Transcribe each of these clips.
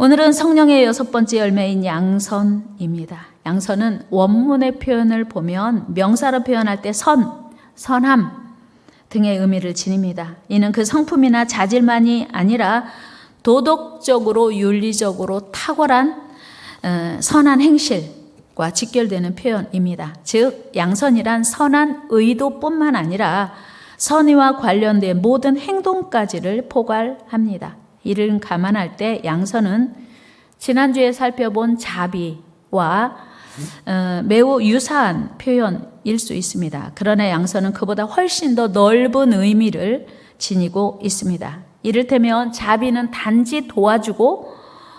오늘은 성령의 6번째 열매인 양선입니다. 양선은 원문의 표현을 보면 명사로 표현할 때 선함 등의 의미를 지닙니다. 이는 그 성품이나 자질만이 아니라 도덕적으로 윤리적으로 탁월한 선한 행실과 직결되는 표현입니다. 즉 양선이란 선한 의도뿐만 아니라 선의와 관련된 모든 행동까지를 포괄합니다. 이를 감안할 때 양선은 지난주에 살펴본 자비와 매우 유사한 표현일 수 있습니다. 그러나 양선은 그보다 훨씬 더 넓은 의미를 지니고 있습니다. 이를테면 자비는 단지 도와주고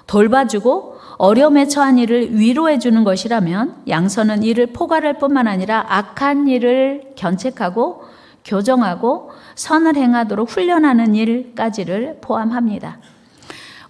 돌봐주고 어려움에 처한 이를 위로해 주는 것이라면 양선은 이를 포괄할 뿐만 아니라 악한 일을 견책하고 교정하고 선을 행하도록 훈련하는 일까지를 포함합니다.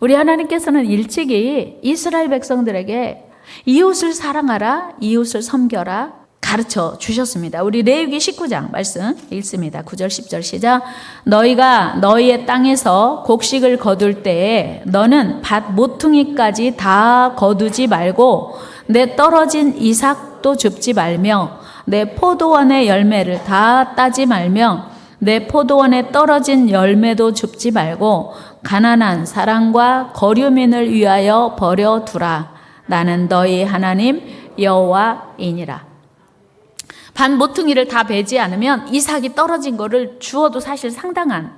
우리 하나님께서는 일찍이 이스라엘 백성들에게 이웃을 사랑하라, 이웃을 섬겨라 가르쳐 주셨습니다. 우리 레위기 19장 말씀 읽습니다. 9절 10절 시작. 너희가 너희의 땅에서 곡식을 거둘 때에 너는 밭 모퉁이까지 다 거두지 말고 내 떨어진 이삭도 줍지 말며 내 포도원의 열매를 다 따지 말며 내 포도원에 떨어진 열매도 줍지 말고 가난한 사람과 거류민을 위하여 버려두라. 나는 너희 하나님 여호와이니라. 반 모퉁이를 다 베지 않으면 이삭이 떨어진 거를 주어도 사실 상당한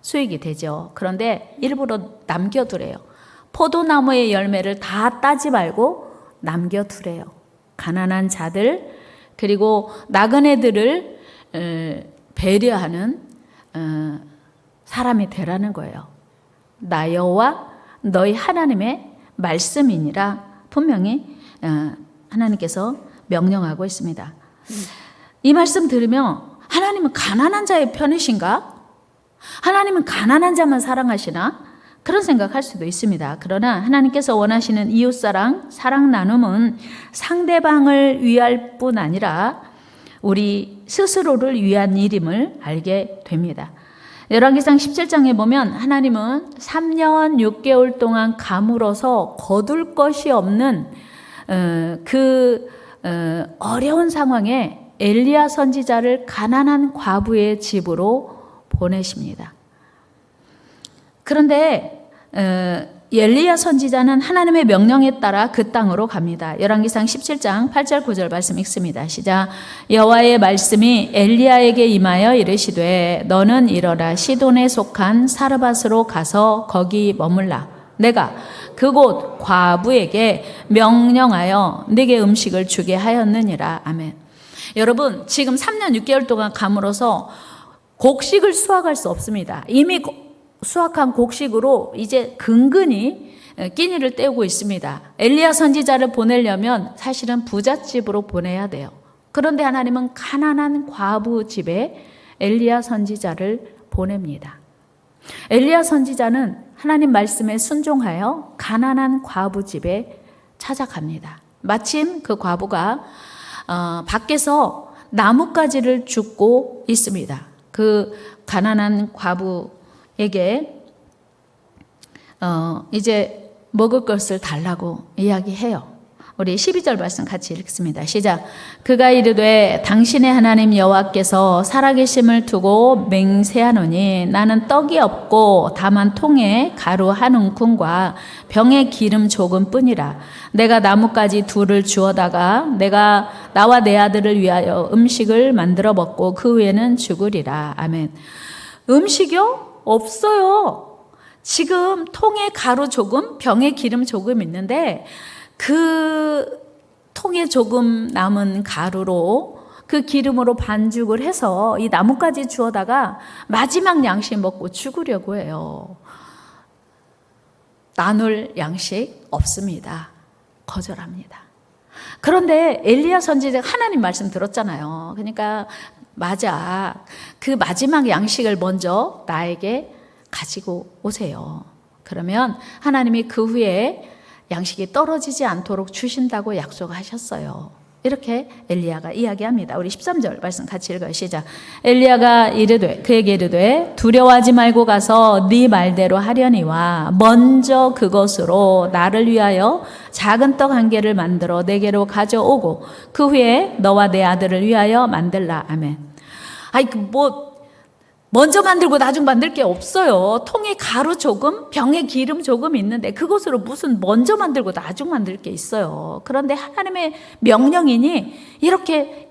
수익이 되죠. 그런데 일부러 남겨두래요. 포도나무의 열매를 다 따지 말고 남겨두래요. 가난한 자들 그리고 나그네들을 배려하는 사람이 되라는 거예요. 나 여호와 너희 하나님의 말씀이니라 분명히 하나님께서 명령하고 있습니다. 이 말씀 들으면 하나님은 가난한 자의 편이신가? 하나님은 가난한 자만 사랑하시나? 그런 생각할 수도 있습니다. 그러나 하나님께서 원하시는 이웃사랑, 사랑 나눔은 상대방을 위할 뿐 아니라 우리 스스로를 위한 일임을 알게 됩니다. 열왕기상 17장에 보면 하나님은 3년 6개월 동안 가물어서 거둘 것이 없는 어려운 상황에 엘리야 선지자를 가난한 과부의 집으로 보내십니다. 그런데 엘리야 선지자는 하나님의 명령에 따라 그 땅으로 갑니다. 열왕기상 17장 8절 9절 말씀 읽습니다. 시작. 여호와의 말씀이 엘리야에게 임하여 이르시되 너는 일어나 시돈에 속한 사르밧으로 가서 거기 머물라. 내가 그곳 과부에게 명령하여 네게 음식을 주게 하였느니라. 아멘. 여러분 지금 3년 6개월 동안 가물어서 곡식을 수확할 수 없습니다. 이미 수확한 곡식으로 이제 근근히 끼니를 때우고 있습니다. 엘리야 선지자를 보내려면 사실은 부잣집으로 보내야 돼요. 그런데 하나님은 가난한 과부 집에 엘리야 선지자를 보냅니다. 엘리야 선지자는 하나님 말씀에 순종하여 가난한 과부 집에 찾아갑니다. 마침 그 과부가 밖에서 나뭇가지를 줍고 있습니다. 그 가난한 과부에게 이제 먹을 것을 달라고 이야기해요. 우리 12절 말씀 같이 읽습니다. 시작. 그가 이르되 당신의 하나님 여호와께서 살아계심을 두고 맹세하노니 나는 떡이 없고 다만 통에 가루 한 움큼과 병에 기름 조금뿐이라. 내가 나뭇가지 둘을 주어다가 내가 나와 내 아들을 위하여 음식을 만들어 먹고 그 후에는 죽으리라. 아멘. 음식이요? 없어요. 지금 통에 가루 조금, 병에 기름 조금 있는데 그 통에 조금 남은 가루로 그 기름으로 반죽을 해서 이 나뭇가지 주워다가 마지막 양식 먹고 죽으려고 해요. 나눌 양식 없습니다. 거절합니다. 그런데 엘리야 선지자가 하나님 말씀 들었잖아요. 그러니까 맞아. 그 마지막 양식을 먼저 나에게 가지고 오세요. 그러면 하나님이 그 후에 양식이 떨어지지 않도록 주신다고 약속하셨어요. 이렇게 엘리야가 이야기합니다. 우리 13절 말씀 같이 읽어요. 시작. 엘리야가 그에게 이르되 두려워하지 말고 가서 네 말대로 하려니와 먼저 그것으로 나를 위하여 작은 떡 한 개를 만들어 내게로 가져오고 그 후에 너와 내 아들을 위하여 만들라. 아멘. 먼저 만들고 나중 만들 게 없어요. 통에 가루 조금, 병에 기름 조금 있는데 그것으로 무슨 먼저 만들고 나중 만들 게 있어요. 그런데 하나님의 명령이니 이렇게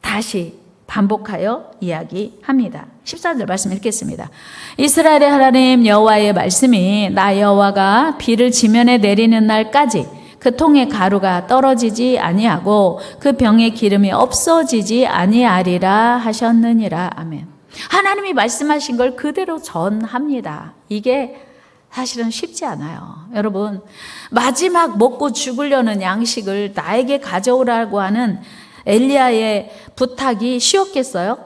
다시 반복하여 이야기합니다. 14절 말씀 읽겠습니다. 이스라엘의 하나님 여호와의 말씀이 나 여호와가 비를 지면에 내리는 날까지 그 통의 가루가 떨어지지 아니하고 그 병의 기름이 없어지지 아니하리라 하셨느니라. 아멘. 하나님이 말씀하신 걸 그대로 전합니다. 이게 사실은 쉽지 않아요. 여러분, 마지막 먹고 죽으려는 양식을 나에게 가져오라고 하는 엘리야의 부탁이 쉬웠겠어요?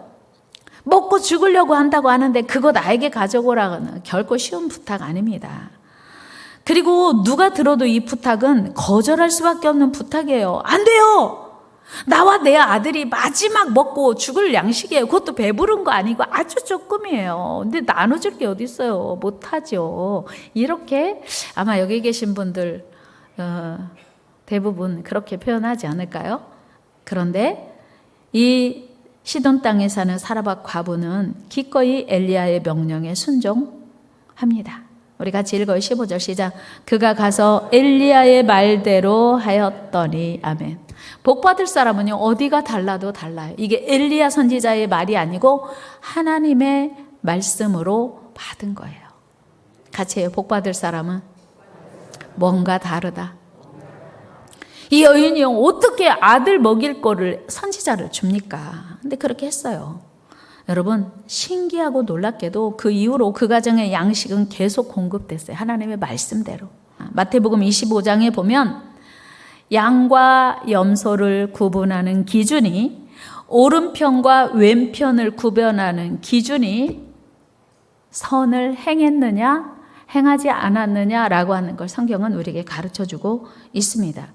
먹고 죽으려고 한다고 하는데 그거 나에게 가져오라고는 결코 쉬운 부탁 아닙니다. 그리고 누가 들어도 이 부탁은 거절할 수밖에 없는 부탁이에요. 안 돼요! 나와 내 아들이 마지막 먹고 죽을 양식이에요. 그것도 배부른 거 아니고 아주 조금이에요. 근데 나눠줄 게 어디 있어요. 못하죠. 이렇게 아마 여기 계신 분들 대부분 그렇게 표현하지 않을까요? 그런데 이 시돈 땅에 사는 사라밧 과부는 기꺼이 엘리야의 명령에 순종합니다. 우리 같이 읽어요. 15절 시작. 그가 가서 엘리야의 말대로 하였더니. 아멘. 복 받을 사람은요, 어디가 달라도 달라요. 이게 엘리야 선지자의 말이 아니고 하나님의 말씀으로 받은 거예요. 같이 해요. 복 받을 사람은 뭔가 다르다. 이 여인이 어떻게 아들 먹일 거를 선지자를 줍니까? 근데 그렇게 했어요. 여러분, 신기하고 놀랍게도 그 이후로 그 가정의 양식은 계속 공급됐어요. 하나님의 말씀대로. 마태복음 25장에 보면 양과 염소를 구분하는 기준이, 오른편과 왼편을 구별하는 기준이 선을 행했느냐 행하지 않았느냐라고 하는 걸 성경은 우리에게 가르쳐주고 있습니다.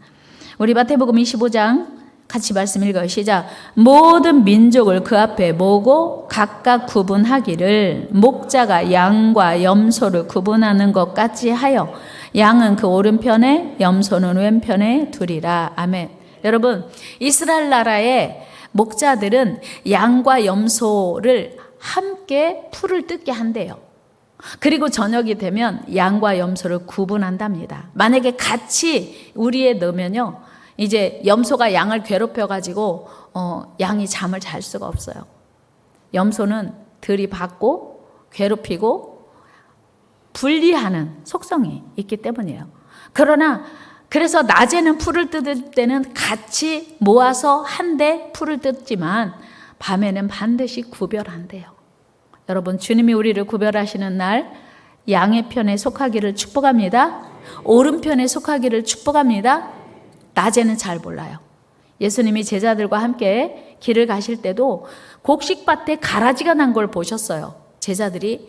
우리 마태복음 25장 같이 말씀 읽어요. 시작. 모든 민족을 그 앞에 모으고 각각 구분하기를 목자가 양과 염소를 구분하는 것 같이 하여 양은 그 오른편에 염소는 왼편에 두리라. 아멘. 여러분, 이스라엘 나라의 목자들은 양과 염소를 함께 풀을 뜯게 한대요. 그리고 저녁이 되면 양과 염소를 구분한답니다. 만약에 같이 우리에 넣으면요, 이제 염소가 양을 괴롭혀가지고 양이 잠을 잘 수가 없어요. 염소는 들이받고 괴롭히고 분리하는 속성이 있기 때문이에요. 그래서 낮에는 풀을 뜯을 때는 같이 모아서 한데 풀을 뜯지만 밤에는 반드시 구별한대요. 여러분, 주님이 우리를 구별하시는 날 양의 편에 속하기를 축복합니다. 오른편에 속하기를 축복합니다. 낮에는 잘 몰라요. 예수님이 제자들과 함께 길을 가실 때도 곡식밭에 가라지가 난 걸 보셨어요. 제자들이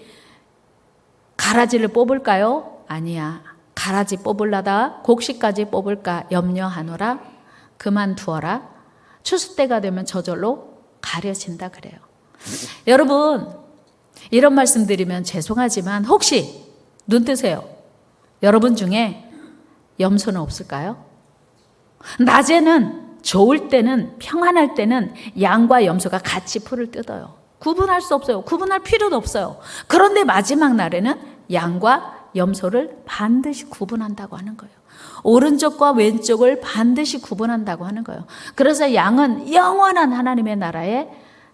가라지를 뽑을까요? 아니야. 가라지 뽑으려다 곡식까지 뽑을까 염려하노라. 그만두어라. 추수 때가 되면 저절로 가려진다 그래요. 여러분, 이런 말씀 드리면 죄송하지만 혹시 눈 뜨세요. 여러분 중에 염소는 없을까요? 낮에는 좋을 때는 평안할 때는 양과 염소가 같이 풀을 뜯어요. 구분할 수 없어요. 구분할 필요도 없어요. 그런데 마지막 날에는 양과 염소를 반드시 구분한다고 하는 거예요. 오른쪽과 왼쪽을 반드시 구분한다고 하는 거예요. 그래서 양은 영원한 하나님의 나라에,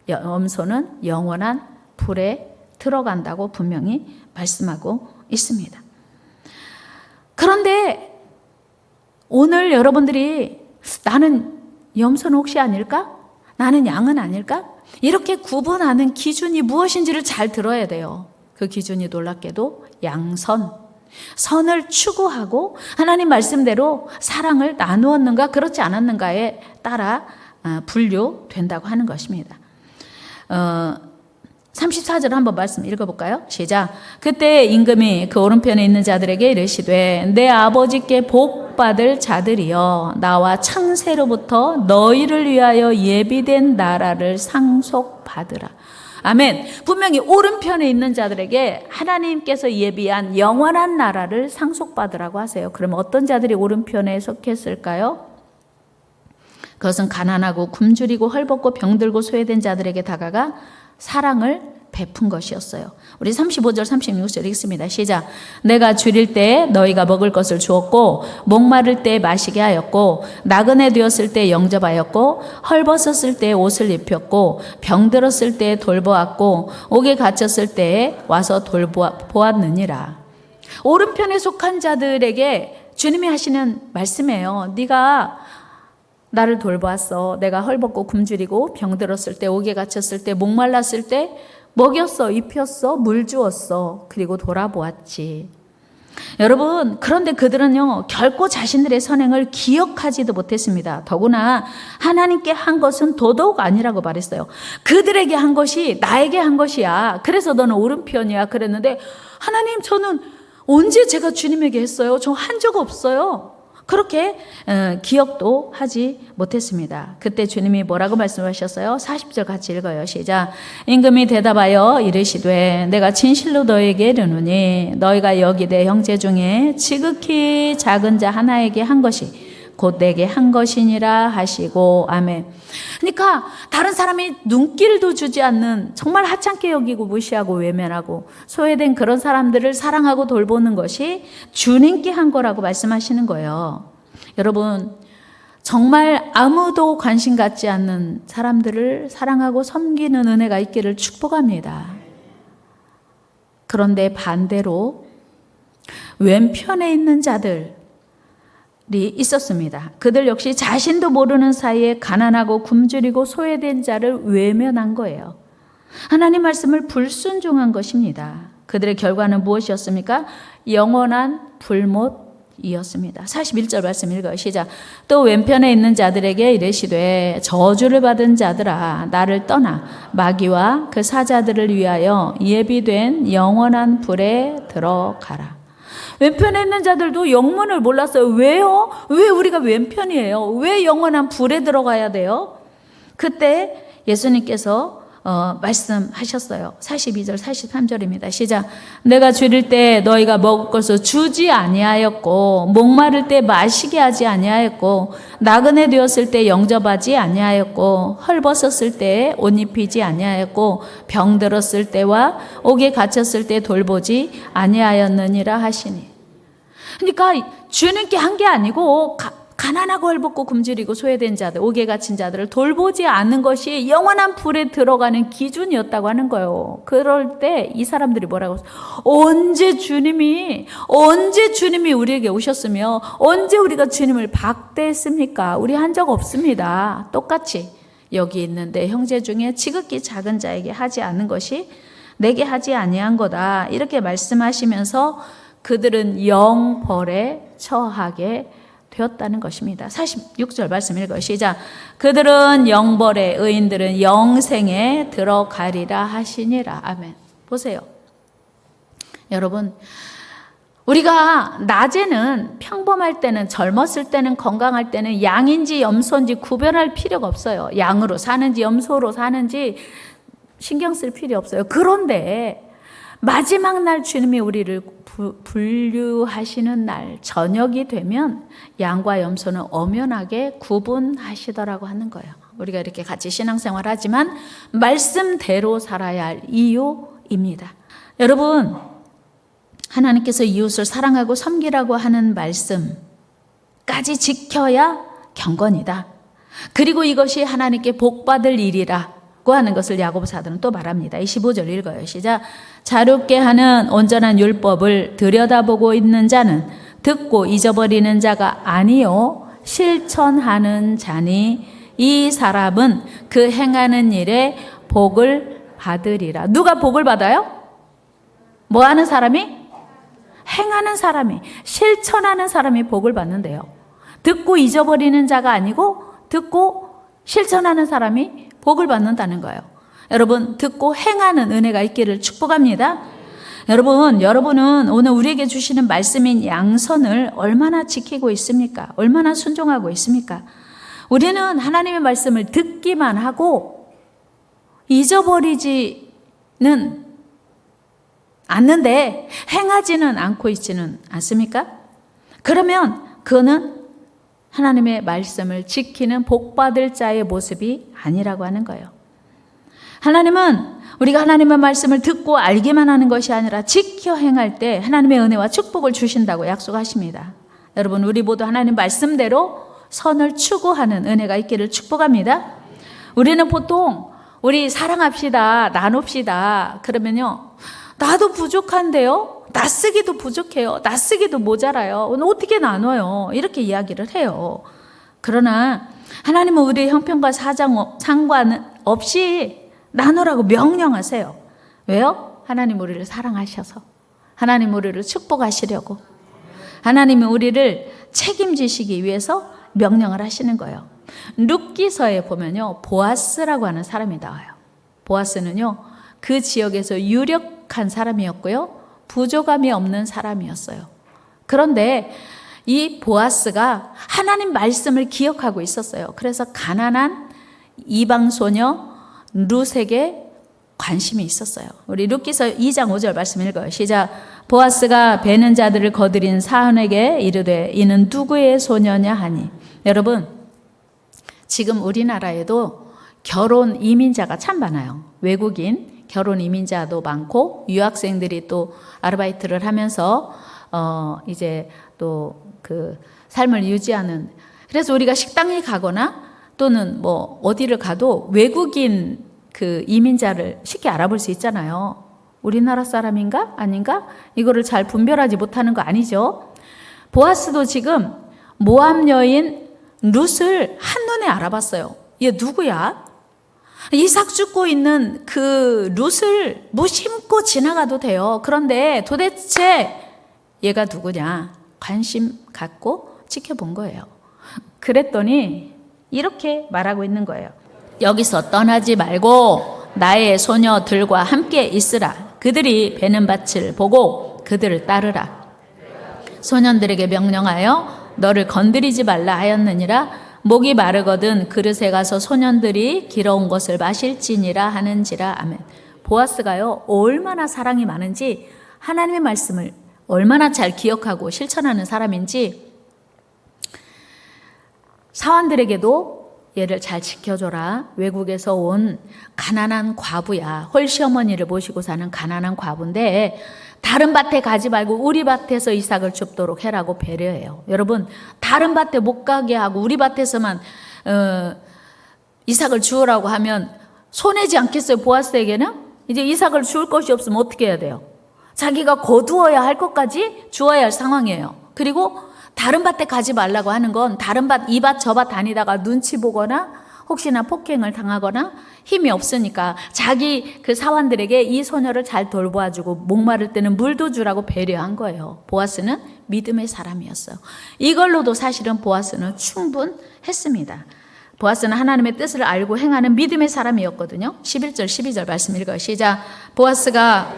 염소는 영원한 불에 들어간다고 분명히 말씀하고 있습니다. 그런데 오늘 여러분들이 나는 염소는 혹시 아닐까? 나는 양은 아닐까? 이렇게 구분하는 기준이 무엇인지를 잘 들어야 돼요. 그 기준이 놀랍게도 양선, 선을 추구하고 하나님 말씀대로 사랑을 나누었는가 그렇지 않았는가에 따라 분류된다고 하는 것입니다. 34절 한번 말씀 읽어볼까요? 시작. 그때 임금이 그 오른편에 있는 자들에게 이르시되 내 아버지께 복받을 자들이여 나와 창세로부터 너희를 위하여 예비된 나라를 상속받으라. 아멘. 분명히 오른편에 있는 자들에게 하나님께서 예비한 영원한 나라를 상속받으라고 하세요. 그럼 어떤 자들이 오른편에 속했을까요? 그것은 가난하고 굶주리고 헐벗고 병들고 소외된 자들에게 다가가 사랑을 베푼 것이었어요. 우리 35절 36절 읽습니다. 시작. 내가 줄일 때 너희가 먹을 것을 주었고 목마를 때 마시게 하였고 나그네 되었을 때 영접하였고 헐벗었을 때 옷을 입혔고 병들었을 때 돌보았고 옥에 갇혔을 때 와서 돌보았느니라. 오른편에 속한 자들에게 주님이 하시는 말씀이에요. 네가 나를 돌보았어. 내가 헐벗고 굶주리고 병들었을 때 옥에 갇혔을 때 목말랐을 때 먹였어, 입혔어, 물 주었어. 그리고 돌아보았지. 여러분, 그런데 그들은요 결코 자신들의 선행을 기억하지도 못했습니다. 더구나 하나님께 한 것은 더더욱 아니라고 말했어요. 그들에게 한 것이 나에게 한 것이야. 그래서 너는 오른편이야 그랬는데 하나님 저는 언제 제가 주님에게 했어요? 저 한 적 없어요. 그렇게 기억도 하지 못했습니다. 그때 주님이 뭐라고 말씀하셨어요? 40절 같이 읽어요. 시작. 임금이 대답하여 이르시되 내가 진실로 너에게 이르노니 너희가 여기 내 형제 중에 지극히 작은 자 하나에게 한 것이 곧 내게 한 것이니라 하시고 아멘. 그러니까 다른 사람이 눈길도 주지 않는 정말 하찮게 여기고 무시하고 외면하고 소외된 그런 사람들을 사랑하고 돌보는 것이 주님께 한 거라고 말씀하시는 거예요. 여러분 정말 아무도 관심 갖지 않는 사람들을 사랑하고 섬기는 은혜가 있기를 축복합니다. 그런데 반대로 왼편에 있는 자들 있었습니다. 그들 역시 자신도 모르는 사이에 가난하고 굶주리고 소외된 자를 외면한 거예요. 하나님 말씀을 불순종한 것입니다. 그들의 결과는 무엇이었습니까? 영원한 불못이었습니다. 41절 말씀 읽어요. 시작. 또 왼편에 있는 자들에게 이르시되 저주를 받은 자들아 나를 떠나 마귀와 그 사자들을 위하여 예비된 영원한 불에 들어가라. 왼편에 있는 자들도 영문을 몰랐어요. 왜요? 왜 우리가 왼편이에요? 왜 영원한 불에 들어가야 돼요? 그때 예수님께서 말씀하셨어요. 42절 43절입니다. 시작. 내가 줄일 때 너희가 먹을 것을 주지 아니하였고 목마를 때 마시게 하지 아니하였고 나그네 되었을 때 영접하지 아니하였고 헐벗었을 때 옷 입히지 아니하였고 병들었을 때와 옥에 갇혔을 때 돌보지 아니하였느니라 하시니. 그러니까 주님께 한 게 아니고 가난하고 헐벗고 굶주리고 소외된 자들, 옥에 갇힌 자들을 돌보지 않는 것이 영원한 불에 들어가는 기준이었다고 하는 거예요. 그럴 때 이 사람들이 뭐라고 했어요? 언제 주님이 우리에게 오셨으며 언제 우리가 주님을 박대했습니까? 우리 한 적 없습니다. 똑같이 여기 있는데 형제 중에 지극히 작은 자에게 하지 않은 것이 내게 하지 아니한 거다. 이렇게 말씀하시면서 그들은 영벌에 처하게 되었다는 것입니다. 46절 말씀 읽어요. 시작. 그들은 영벌에 의인들은 영생에 들어가리라 하시니라. 아멘. 보세요. 여러분 우리가 낮에는 평범할 때는 젊었을 때는 건강할 때는 양인지 염소인지 구별할 필요가 없어요. 양으로 사는지 염소로 사는지 신경 쓸 필요 없어요. 그런데 마지막 날 주님이 우리를 분류하시는 날 저녁이 되면 양과 염소는 엄연하게 구분하시더라고 하는 거예요. 우리가 이렇게 같이 신앙생활 하지만 말씀대로 살아야 할 이유입니다. 여러분 하나님께서 이웃을 사랑하고 섬기라고 하는 말씀까지 지켜야 경건이다. 그리고 이것이 하나님께 복받을 일이라 하는 것을 야고보사도는 또 말합니다. 25절 읽어요. 시작. 자롭게 하는 온전한 율법을 들여다보고 있는 자는 듣고 잊어버리는 자가 아니요 실천하는 자니 이 사람은 그 행하는 일에 복을 받으리라. 누가 복을 받아요? 뭐 하는 사람이? 행하는 사람이, 실천하는 사람이 복을 받는데요. 듣고 잊어버리는 자가 아니고 듣고 실천하는 사람이 복을 받는다는 거예요. 여러분, 듣고 행하는 은혜가 있기를 축복합니다. 여러분은 오늘 우리에게 주시는 말씀인 양선을 얼마나 지키고 있습니까? 얼마나 순종하고 있습니까? 우리는 하나님의 말씀을 듣기만 하고 잊어버리지는 않는데 행하지는 않고 있지는 않습니까? 그러면 그거는 하나님의 말씀을 지키는 복받을 자의 모습이 아니라고 하는 거예요. 하나님은 우리가 하나님의 말씀을 듣고 알기만 하는 것이 아니라 지켜 행할 때 하나님의 은혜와 축복을 주신다고 약속하십니다. 여러분, 우리 모두 하나님 말씀대로 선을 추구하는 은혜가 있기를 축복합니다. 우리는 보통 우리 사랑합시다, 나눕시다 그러면요, 나도 부족한데요, 나 쓰기도 부족해요, 나 쓰기도 모자라요, 오늘 어떻게 나눠요, 이렇게 이야기를 해요. 그러나 하나님은 우리의 형편과 상관없이 나누라고 명령하세요. 왜요? 하나님 우리를 사랑하셔서, 하나님 우리를 축복하시려고, 하나님이 우리를 책임지시기 위해서 명령을 하시는 거예요. 룻기서에 보면요, 보아스라고 하는 사람이 나와요. 보아스는요, 그 지역에서 유력한 사람이었고요, 부족함이 없는 사람이었어요. 그런데 이 보아스가 하나님 말씀을 기억하고 있었어요. 그래서 가난한 이방 소녀 룻에게 관심이 있었어요. 우리 룻기서 2장 5절 말씀 읽어요. 시작. 보아스가 베는 자들을 거드린 사헌에게 이르되 이는 누구의 소녀냐 하니. 여러분, 지금 우리나라에도 결혼 이민자가 참 많아요. 외국인 결혼 이민자도 많고, 유학생들이 또 아르바이트를 하면서 이제 또 그 삶을 유지하는. 그래서 우리가 식당에 가거나 또는 뭐 어디를 가도 외국인 그 이민자를 쉽게 알아볼 수 있잖아요. 우리나라 사람인가 아닌가? 이거를 잘 분별하지 못하는 거 아니죠? 보아스도 지금 모압 여인 룻을 한눈에 알아봤어요. 얘 누구야? 이삭 죽고 있는 그 룻을 무심코 지나가도 돼요. 그런데 도대체 얘가 누구냐? 관심 갖고 지켜본 거예요. 그랬더니 이렇게 말하고 있는 거예요. 여기서 떠나지 말고 나의 소녀들과 함께 있으라. 그들이 베는 밭을 보고 그들을 따르라. 소년들에게 명령하여 너를 건드리지 말라 하였느니라. 목이 마르거든 그릇에 가서 소년들이 길어온 것을 마실지니라 하는지라. 아멘. 보아스가요, 얼마나 사랑이 많은지, 하나님의 말씀을 얼마나 잘 기억하고 실천하는 사람인지, 사원들에게도 얘를 잘 지켜줘라. 외국에서 온 가난한 과부야. 홀시어머니를 모시고 사는 가난한 과부인데 다른 밭에 가지 말고 우리 밭에서 이삭을 줍도록 해라고 배려해요. 여러분, 다른 밭에 못 가게 하고 우리 밭에서만 이삭을 주우라고 하면 손해지 않겠어요? 보아스에게는? 이제 이삭을 주울 것이 없으면 어떻게 해야 돼요? 자기가 거두어야 할 것까지 주어야 할 상황이에요. 그리고 다른 밭에 가지 말라고 하는 건 다른 밭, 이 밭, 저 밭 다니다가 눈치 보거나 혹시나 폭행을 당하거나 힘이 없으니까 자기 그 사환들에게 이 소녀를 잘 돌보아주고 목마를 때는 물도 주라고 배려한 거예요. 보아스는 믿음의 사람이었어요. 이걸로도 사실은 보아스는 충분했습니다. 보아스는 하나님의 뜻을 알고 행하는 믿음의 사람이었거든요. 11절 12절 말씀 읽어요. 시작. 보아스가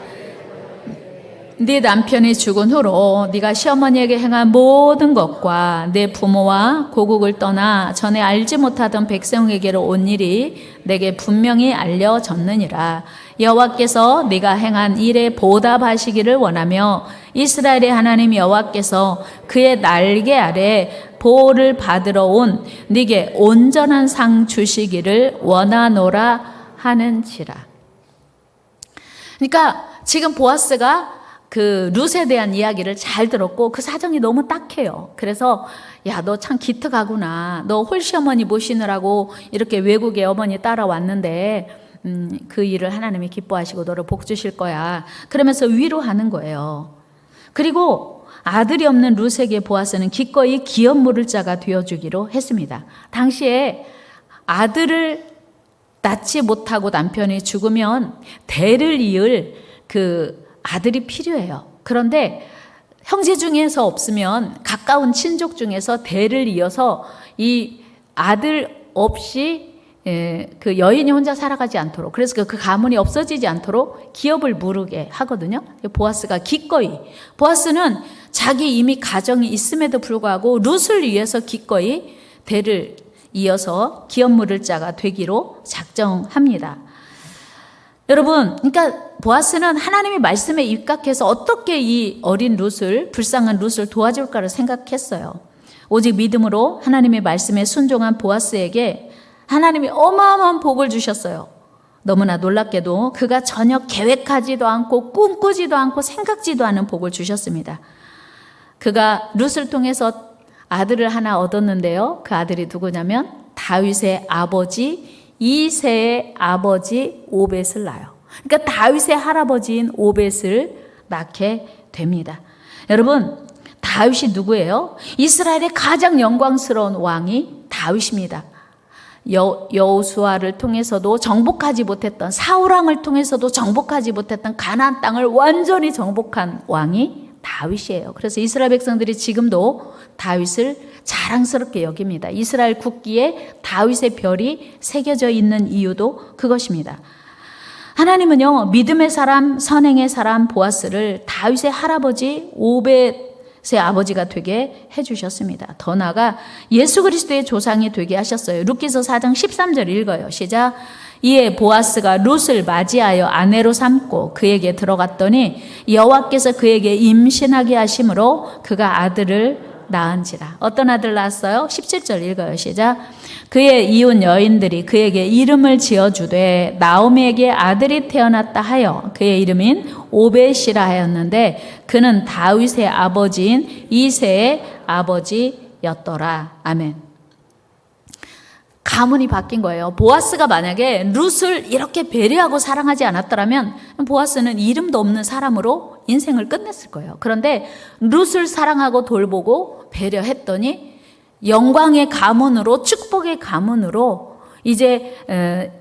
네 남편이 죽은 후로 네가 시어머니에게 행한 모든 것과 네 부모와 고국을 떠나 전에 알지 못하던 백성에게로 온 일이 내게 분명히 알려졌느니라. 여호와께서 네가 행한 일에 보답하시기를 원하며 이스라엘의 하나님 여호와께서 그의 날개 아래 보호를 받으러 온 네게 온전한 상 주시기를 원하노라 하는지라. 그러니까 지금 보아스가 그 룻에 대한 이야기를 잘 들었고 그 사정이 너무 딱해요. 그래서 야, 너 참 기특하구나. 너 홀시어머니 모시느라고 이렇게 외국의 어머니 따라왔는데 그 일을 하나님이 기뻐하시고 너를 복 주실 거야. 그러면서 위로하는 거예요. 그리고 아들이 없는 룻에게 보아스는 기꺼이 기업 물을 자가 되어주기로 했습니다. 당시에 아들을 낳지 못하고 남편이 죽으면 대를 이을 그 아들이 필요해요. 그런데 형제 중에서 없으면 가까운 친족 중에서 대를 이어서 이 아들 없이 그 여인이 혼자 살아가지 않도록, 그래서 그 가문이 없어지지 않도록 기업을 무르게 하거든요. 보아스가 기꺼이, 보아스는 자기 이미 가정이 있음에도 불구하고 룻을 위해서 기꺼이 대를 이어서 기업 물을 자가 되기로 작정합니다. 여러분, 그러니까 보아스는 하나님의 말씀에 입각해서 어떻게 이 어린 룻을, 불쌍한 룻을 도와줄까를 생각했어요. 오직 믿음으로 하나님의 말씀에 순종한 보아스에게 하나님이 어마어마한 복을 주셨어요. 너무나 놀랍게도 그가 전혀 계획하지도 않고 꿈꾸지도 않고 생각지도 않은 복을 주셨습니다. 그가 룻을 통해서 아들을 하나 얻었는데요. 그 아들이 누구냐면 다윗의 아버지 이새의 아버지 오벳을 낳아요. 그러니까 다윗의 할아버지인 오벳을 낳게 됩니다. 여러분, 다윗이 누구예요? 이스라엘의 가장 영광스러운 왕이 다윗입니다. 여호수아를 통해서도 정복하지 못했던, 사울왕을 통해서도 정복하지 못했던 가나안 땅을 완전히 정복한 왕이 다윗이에요. 그래서 이스라엘 백성들이 지금도 다윗을 자랑스럽게 여깁니다. 이스라엘 국기에 다윗의 별이 새겨져 있는 이유도 그것입니다. 하나님은요, 믿음의 사람, 선행의 사람 보아스를 다윗의 할아버지 오벳의 아버지가 되게 해주셨습니다. 더 나아가 예수 그리스도의 조상이 되게 하셨어요. 룻기서 4장 13절 읽어요. 시작. 이에 보아스가 룻을 맞이하여 아내로 삼고 그에게 들어갔더니 여호와께서 그에게 임신하게 하심으로 그가 아들을 낳은지라. 어떤 아들 낳았어요? 17절 읽어요. 시작. 그의 이웃 여인들이 그에게 이름을 지어주되 나오미에게 아들이 태어났다 하여 그의 이름인 오벳이라 하였는데 그는 다윗의 아버지인 이새의 아버지였더라. 아멘. 가문이 바뀐 거예요. 보아스가 만약에 룻을 이렇게 배려하고 사랑하지 않았더라면 보아스는 이름도 없는 사람으로 인생을 끝냈을 거예요. 그런데 룻을 사랑하고 돌보고 배려했더니 영광의 가문으로, 축복의 가문으로 이제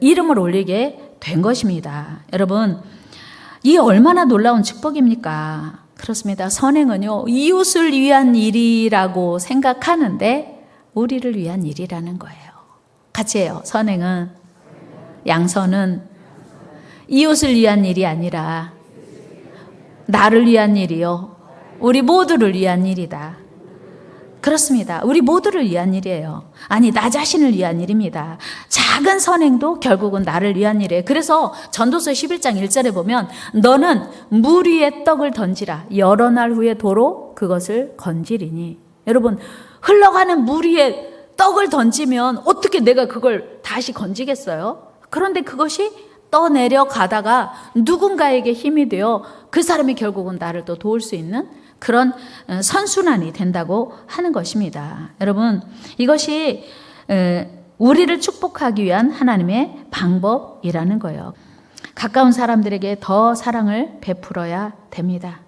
이름을 올리게 된 것입니다. 여러분, 이 얼마나 놀라운 축복입니까? 그렇습니다. 선행은요, 이웃을 위한 일이라고 생각하는데 우리를 위한 일이라는 거예요. 같이 해요. 선행은, 양선은 이웃을 위한 일이 아니라 나를 위한 일이요, 우리 모두를 위한 일이다. 그렇습니다. 우리 모두를 위한 일이에요. 아니, 나 자신을 위한 일입니다. 작은 선행도 결국은 나를 위한 일이에요. 그래서 전도서 11장 1절에 보면 너는 물 위에 떡을 던지라. 여러 날 후에 도로 그것을 건지리니. 여러분, 흘러가는 물 위에 떡을 던지면 어떻게 내가 그걸 다시 건지겠어요? 그런데 그것이 떠내려 가다가 누군가에게 힘이 되어 그 사람이 결국은 나를 또 도울 수 있는 그런 선순환이 된다고 하는 것입니다. 여러분, 이것이 우리를 축복하기 위한 하나님의 방법이라는 거예요. 가까운 사람들에게 더 사랑을 베풀어야 됩니다.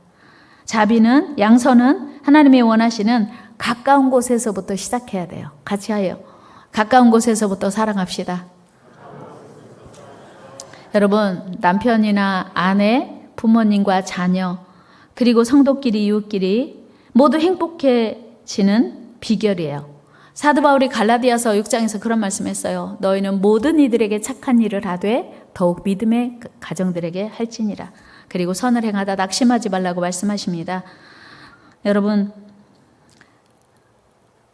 자비는, 양선은 하나님이 원하시는 가까운 곳에서부터 시작해야 돼요. 같이 하여 가까운 곳에서부터 사랑합시다. 여러분, 남편이나 아내, 부모님과 자녀, 그리고 성도끼리, 이웃끼리 모두 행복해지는 비결이에요. 사도 바울이 갈라디아서 6장에서 그런 말씀했어요. 너희는 모든 이들에게 착한 일을 하되 더욱 믿음의 가정들에게 할지니라. 그리고 선을 행하다 낙심하지 말라고 말씀하십니다. 여러분,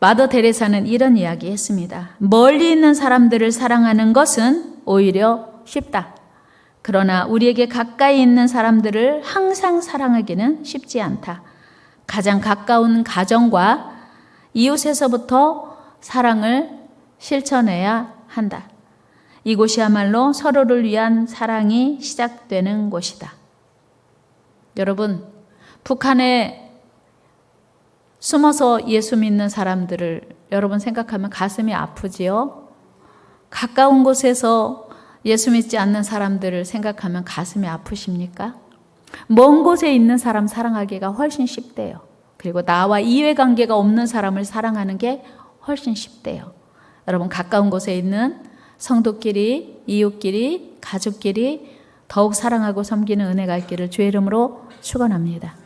마더 데레사는 이런 이야기 했습니다. 멀리 있는 사람들을 사랑하는 것은 오히려 쉽다. 그러나 우리에게 가까이 있는 사람들을 항상 사랑하기는 쉽지 않다. 가장 가까운 가정과 이웃에서부터 사랑을 실천해야 한다. 이곳이야말로 서로를 위한 사랑이 시작되는 곳이다. 여러분, 북한에 숨어서 예수 믿는 사람들을 여러분 생각하면 가슴이 아프지요? 가까운 곳에서 예수 믿지 않는 사람들을 생각하면 가슴이 아프십니까? 먼 곳에 있는 사람 사랑하기가 훨씬 쉽대요. 그리고 나와 이해관계가 없는 사람을 사랑하는 게 훨씬 쉽대요. 여러분, 가까운 곳에 있는 성도끼리, 이웃끼리, 가족끼리 더욱 사랑하고 섬기는 은혜가 있기를 주의 이름으로 축원합니다.